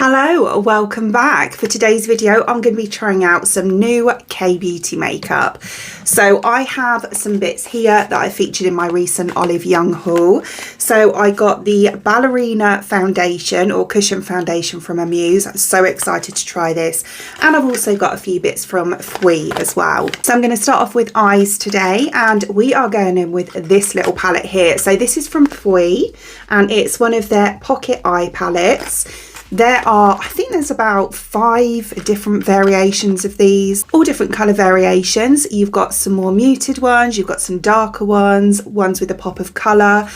Hello, welcome back. For today's video, I'm going to be trying out some new K-beauty makeup. So I have some bits here that I featured in my recent Olive Young haul. So I got the Ballerina foundation or cushion foundation from Amuse. I'm so excited to try this. And I've also got a few bits from Fwee as well. So I'm going to start off with eyes today, and we are going in with this little palette here. So this is from Fwee, and it's one of their pocket eye palettes. There are, I think there's about 5 different variations of these, all different colour variations. You've got some more muted ones, you've got some darker ones, ones with a pop of colour.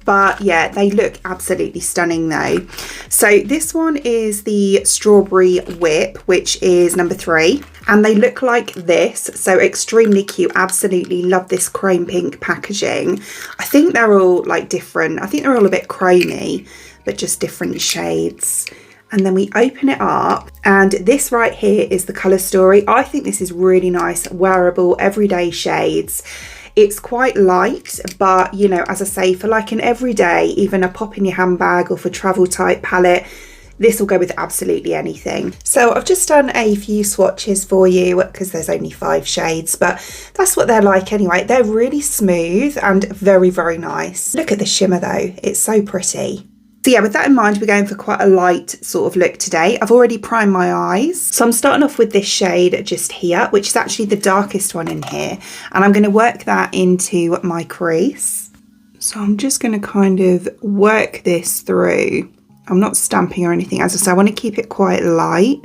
But yeah, they look absolutely stunning though. So this one is the Strawberry Whip, which is number 3. And they look like this, so extremely cute. Absolutely love this chrome pink packaging. I think they're all like different. I think they're all a bit chromey, but just different shades. And then we open it up, and this right here is the colour story. I think this is really nice, wearable, everyday shades. It's quite light, but you know, as I say, for like an everyday, even a pop in your handbag or for travel type palette, this will go with absolutely anything. So I've just done a few swatches for you because there's only 5 shades, but that's what they're like anyway. They're really smooth and very, very nice. Look at the shimmer though, it's so pretty. So yeah, with that in mind, we're going for quite a light sort of look today. I've already primed my eyes. So I'm starting off with this shade just here, which is actually the darkest one in here. And I'm going to work that into my crease. So I'm just going to kind of work this through. I'm not stamping or anything. As I say, I want to keep it quite light.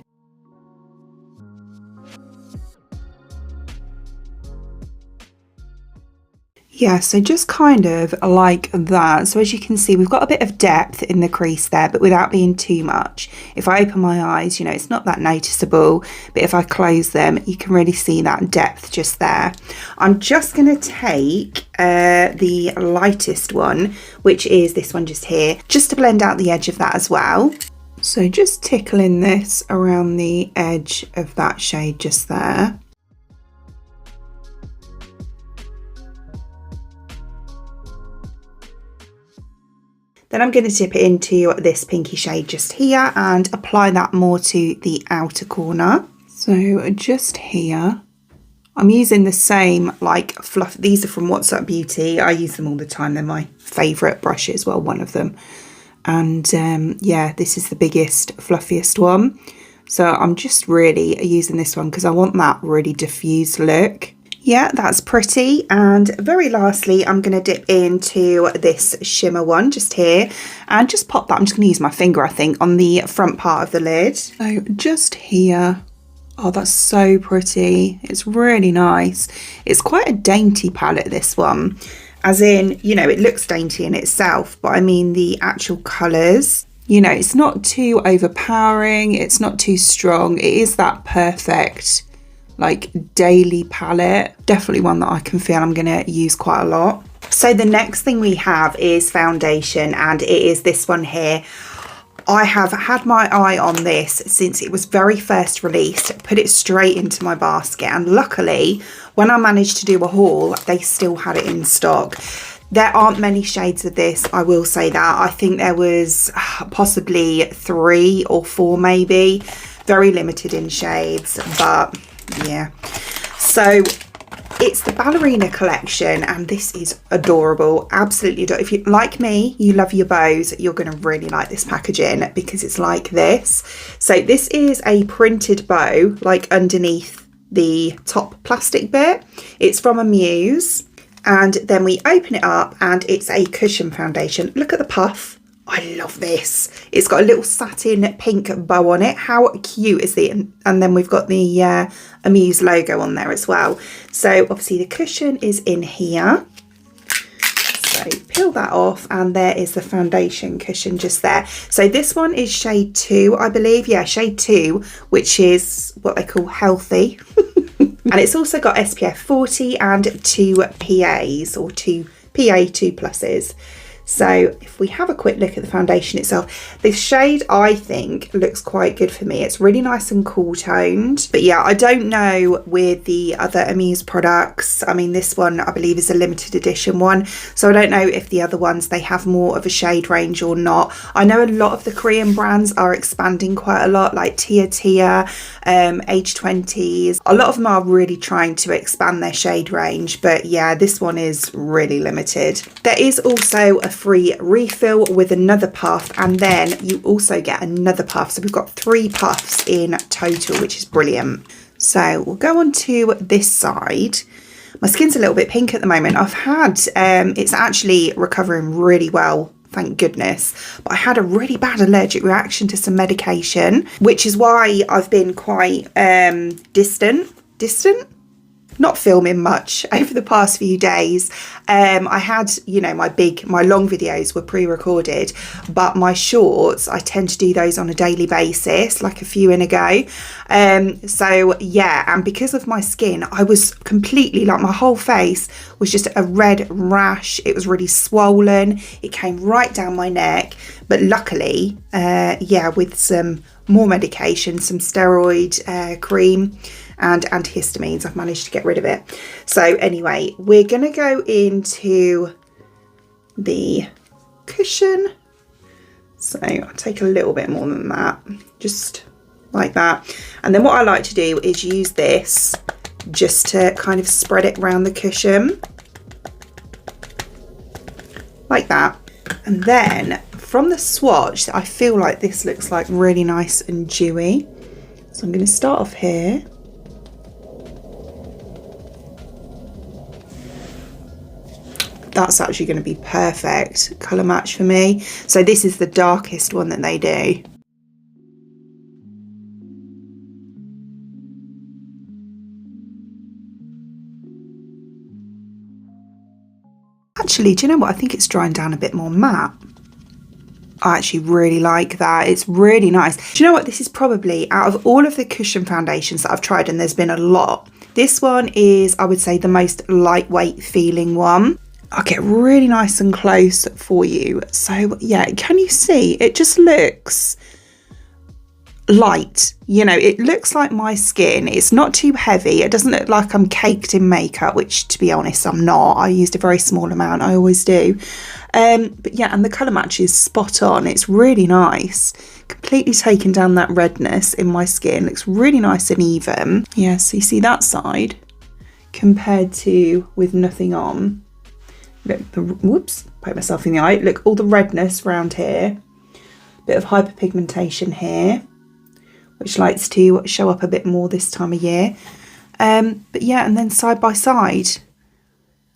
Yeah, so just kind of like that. So as you can see, we've got a bit of depth in the crease there, but without being too much. If I open my eyes, you know, it's not that noticeable, but if I close them, you can really see that depth just there. I'm just going to take the lightest one, which is this one just here, just to blend out the edge of that as well. So just tickling this around the edge of that shade just there. Then I'm going to dip it into this pinky shade just here and apply that more to the outer corner. So just here, I'm using the same like fluff. These are from What's Up Beauty. I use them all the time. They're my favourite brushes, well, one of them. And yeah, this is the biggest, fluffiest one. So I'm just really using this one because I want that really diffused look. Yeah, that's pretty. And very lastly, I'm going to dip into this shimmer one just here and just pop that. I'm just going to use my finger, I think, on the front part of the lid. So just here. Oh, that's so pretty. It's really nice. It's quite a dainty palette, this one. As in, you know, it looks dainty in itself, but I mean the actual colours. You know, it's not too overpowering. It's not too strong. It is that perfect like daily palette, definitely one that I can feel I'm gonna use quite a lot. So the next thing we have is foundation, and it is this one here. I have had my eye on this since it was very first released, put it straight into my basket, and luckily when I managed to do a haul, they still had it in stock. There aren't many shades of this, I will say that. I think there was possibly 3 or 4 maybe, very limited in shades, but yeah. So it's the Ballerina collection, and this is adorable, absolutely adorable. If you like me, you love your bows, you're going to really like this packaging because it's like this. So this is a printed bow like underneath the top plastic bit. It's from Amuse, and then we open it up and it's a cushion foundation. Look at the puff. I love this. It's got a little satin pink bow on it. How cute is it? And then we've got the Amuse logo on there as well. So obviously the cushion is in here. So peel that off, and there is the foundation cushion just there. So this one is shade 2, I believe. Yeah, shade 2, which is what they call healthy. And it's also got SPF 40 and 2 PAs or 2 PA 2 pluses. So if we have a quick look at the foundation itself, this shade I think looks quite good for me. It's really nice and cool toned. But yeah, I don't know with the other Amuse products. I mean, this one I believe is a limited edition one. So I don't know if the other ones, they have more of a shade range or not. I know a lot of the Korean brands are expanding quite a lot, like Tia Tia, Age20s. A lot of them are really trying to expand their shade range. But yeah, this one is really limited. There is also a free refill with another puff, and then you also get another puff. So we've got 3 puffs in total, which is brilliant. So we'll go on to this side. My skin's a little bit pink at the moment. I've had, it's actually recovering really well, thank goodness. But I had a really bad allergic reaction to some medication, which is why I've been quite distant, not filming much over the past few days. I had, you know, my long videos were pre-recorded, but my shorts, I tend to do those on a daily basis, like a few in a go. So yeah, and because of my skin, I was completely, like, my whole face was just a red rash. It was really swollen. It came right down my neck. But luckily, yeah, with some more medication, some steroid cream and antihistamines, I've managed to get rid of it. So anyway, we're going to go into the cushion. So I'll take a little bit more than that, just like that. And then what I like to do is use this just to kind of spread it around the cushion, like that. And then from the swatch, I feel like this looks like really nice and dewy. So I'm going to start off here. That's actually going to be perfect colour match for me. So this is the darkest one that they do. Actually, do you know what? I think it's drying down a bit more matte. I actually really like that. It's really nice. Do you know what? This is probably, out of all of the cushion foundations that I've tried, and there's been a lot, this one is, I would say, the most lightweight feeling one. I'll get really nice and close for you. So yeah, can you see? It just looks light. You know, it looks like my skin. It's not too heavy. It doesn't look like I'm caked in makeup, which, to be honest, I'm not. I used a very small amount. I always do. But yeah, and the colour match is spot on. It's really nice. Completely taken down that redness in my skin. Looks really nice and even. Yeah, so you see that side compared to with nothing on. Look, whoops, poke myself in the eye. Look, all the redness around here. Bit of hyperpigmentation here, which likes to show up a bit more this time of year. But yeah, and then side by side,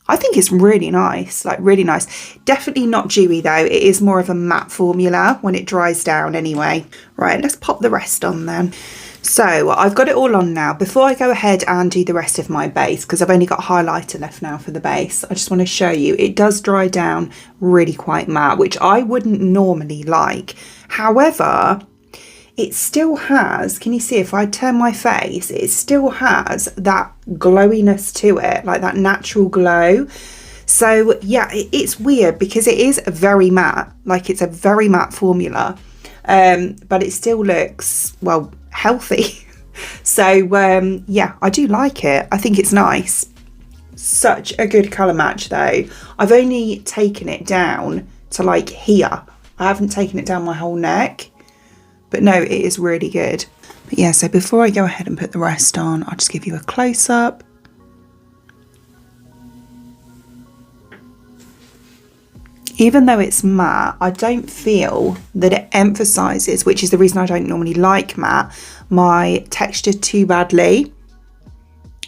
I think it's really nice, like really nice. Definitely not dewy though. It is more of a matte formula when it dries down anyway. Right, let's pop the rest on then. So I've got it all on now. Before I go ahead and do the rest of my base, because I've only got highlighter left now for the base, I just want to show you, it does dry down really quite matte, which I wouldn't normally like. However, it still has, can you see if I turn my face, it still has that glowiness to it, like that natural glow. So yeah, it's weird because it is very matte, like it's a very matte formula, but it still looks, well, healthy. So yeah, I do like it. I think it's nice. Such a good colour match though. I've only taken it down to like here. I haven't taken it down my whole neck. But no, it is really good. But yeah, so before I go ahead and put the rest on, I'll just give you a close-up. Even though it's matte, I don't feel that it emphasises, which is the reason I don't normally like matte, my texture too badly.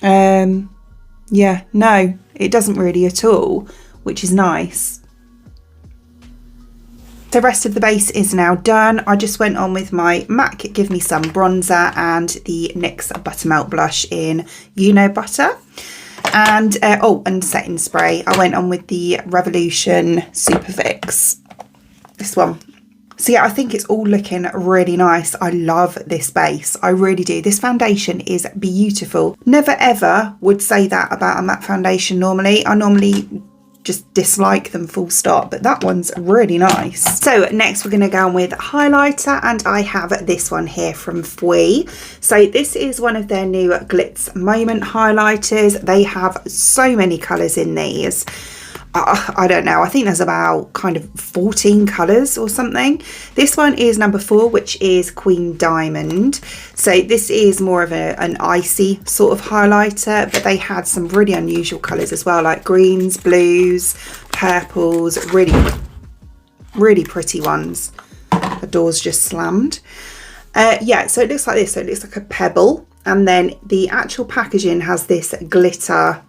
Yeah, no, it doesn't really at all, which is nice. The rest of the base is now done. I just went on with my MAC Give Me Some bronzer and the NYX Buttermelt blush in You Know Butter. And oh, and setting spray. I went on with the Revolution Super Fix, this one. So yeah, I think it's all looking really nice. I love this base. I really do. This foundation is beautiful. Never ever would say that about a matte foundation normally. I normally just dislike them full stop, but that one's really nice. So next we're going to go on with highlighter, and I have this one here from Fwee. So this is one of their new Glitz Moment highlighters. They have so many colours in these. I don't know, I think there's about kind of 14 colours or something. This one is number 4, which is Queen Diamond. So this is more of an icy sort of highlighter, but they had some really unusual colours as well, like greens, blues, purples, really pretty ones. The door's just slammed. Yeah, so it looks like this. So it looks like a pebble, and then the actual packaging has this glitter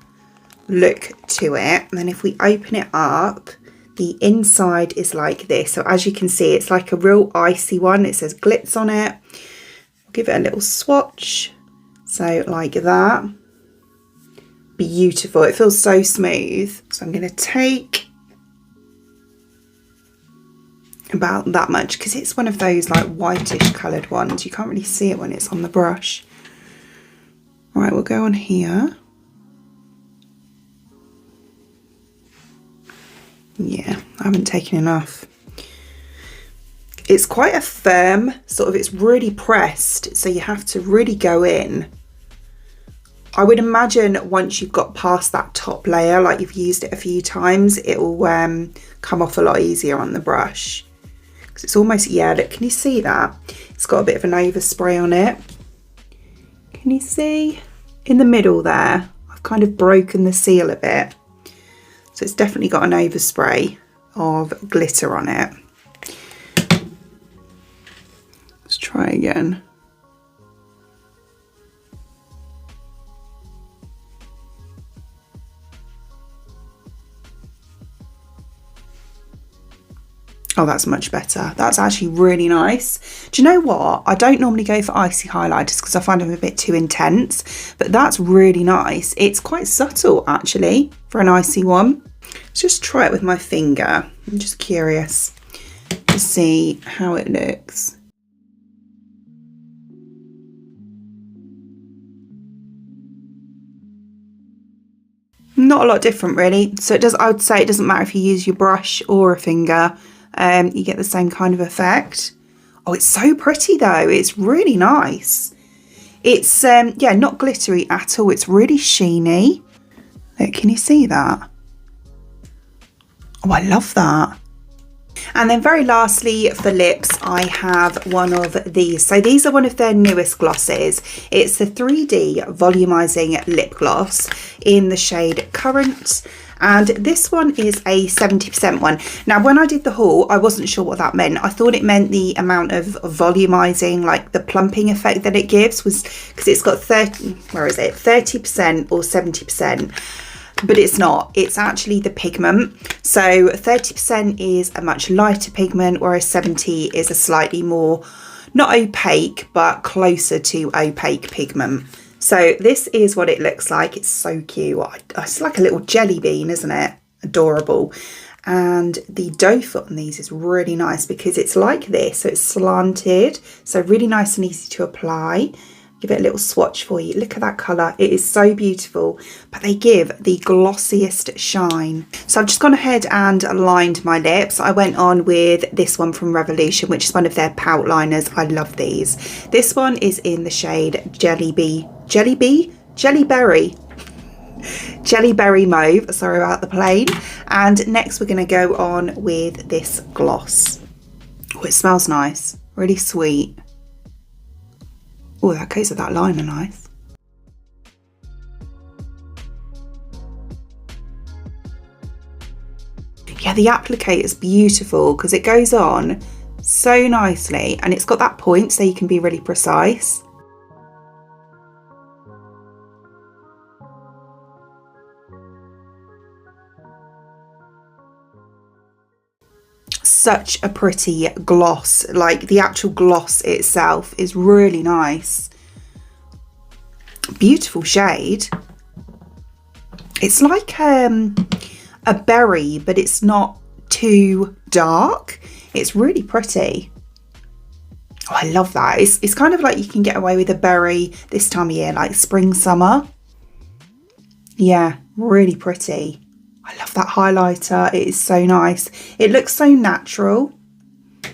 look to it, and then if we open it up, the inside is like this. So as you can see, it's like a real icy one. It says Glitz on it. I'll give it a little swatch, so like that. Beautiful. It feels so smooth. So I'm going to take about that much, because it's one of those like whitish coloured ones. You can't really see it when it's on the brush. All right, we'll go on here. Yeah, I haven't taken enough. It's quite a firm, sort of, it's really pressed, so you have to really go in. I would imagine once you've got past that top layer, like you've used it a few times, it will come off a lot easier on the brush. Because it's almost, yeah, look, can you see that? It's got a bit of an overspray on it. Can you see? In the middle there, I've kind of broken the seal a bit. So it's definitely got an overspray of glitter on it. Let's try again. Oh, that's much better. That's actually really nice. Do you know what? I don't normally go for icy highlighters because I find them a bit too intense, but that's really nice. It's quite subtle actually for an icy one. Let's just try it with my finger. I'm just curious to see how it looks. Not a lot different really. So it does, I would say it doesn't matter if you use your brush or a finger. You get the same kind of effect. Oh, it's so pretty though. It's really nice. It's yeah, not glittery at all. It's really sheeny. Look, can you see that? Oh, I love that. And then very lastly for lips, I have one of these. So these are one of their newest glosses. It's the 3D volumizing lip gloss in the shade Currant. And this one is a 70% one. Now, when I did the haul, I wasn't sure what that meant. I thought it meant the amount of volumizing, like the plumping effect that it gives, was because it's got 30% or 70%. But it's not. It's actually the pigment. So 30% is a much lighter pigment, whereas 70 is a slightly more, not opaque, but closer to opaque pigment. So this is what it looks like. It's so cute. It's like a little jelly bean, isn't it? Adorable. And the doe foot on these is really nice because it's like this. So it's slanted. So really nice and easy to apply. Give it a little swatch for you. Look at that colour. It is so beautiful, but they give the glossiest shine. So I've just gone ahead and lined my lips. I went on with this one from Revolution, which is one of their pout liners. I love these. This one is in the shade Jellyberry Mauve. Sorry about the plane. And next we're going to go on with this gloss. Oh, it smells nice. Really sweet. Oh, that goes with that liner nice. Yeah, the applicator is beautiful because it goes on so nicely and it's got that point so you can be really precise. Such a pretty gloss. Like the actual gloss itself is really nice. Beautiful shade. It's like a berry, but it's not too dark. It's really pretty. Oh, I love that. It's kind of like you can get away with a berry this time of year, like spring, summer. Yeah, really pretty. I love that highlighter. It is so nice. It looks so natural.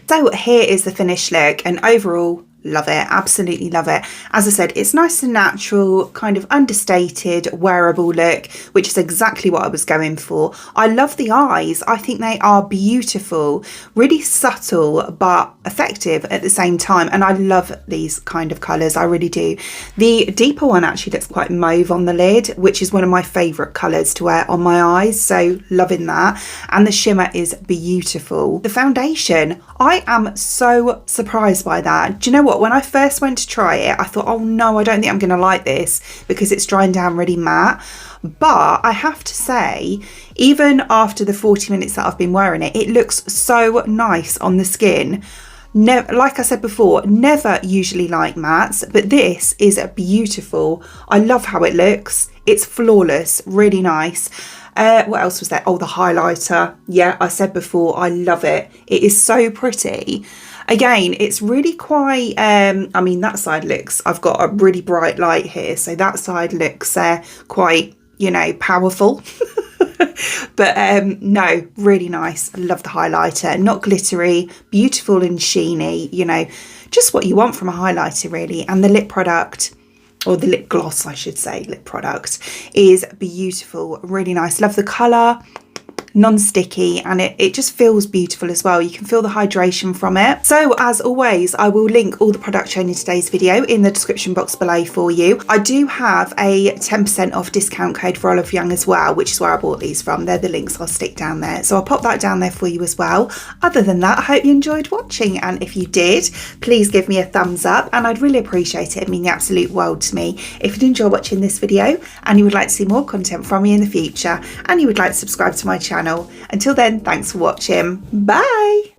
So here is the finished look, and overall, love it, absolutely love it. As I said, it's nice and natural, kind of understated, wearable look, which is exactly what I was going for. I love the eyes. I think they are beautiful, really subtle but effective at the same time, and I love these kind of colours, I really do. The deeper one actually looks quite mauve on the lid, which is one of my favourite colours to wear on my eyes, so loving that. And the shimmer is beautiful. The foundation, I am so surprised by that. Do you know what? When I first went to try it, I thought, oh no, I don't think I'm going to like this because it's drying down really matte. But I have to say, even after the 40 minutes that I've been wearing it, it looks so nice on the skin. Like I said before, never usually like mattes, but this is beautiful. I love how it looks. It's flawless, really nice. What else was there? Oh, the highlighter. Yeah, I said before, I love it. It is so pretty. Again, it's really quite, I mean, that side looks, I've got a really bright light here, so that side looks quite, you know, powerful. But no, really nice. I love the highlighter. Not glittery, beautiful and sheeny, you know, just what you want from a highlighter really. And the lip product, or the lip gloss I should say, lip product, is beautiful, really nice. Love the colour, non-sticky, and it just feels beautiful as well. You can feel the hydration from it. So as always, I will link all the products shown in today's video in the description box below for you. I do have a 10% off discount code for Olive Young as well, which is where I bought these from. They're the links I'll stick down there, so I'll pop that down there for you as well. Other than that, I hope you enjoyed watching, and if you did, please give me a thumbs up, and I'd really appreciate it. It'd mean the absolute world to me. If you enjoy watching this video and you would like to see more content from me in the future, and you would like to subscribe to my channel, until then, thanks for watching. Bye!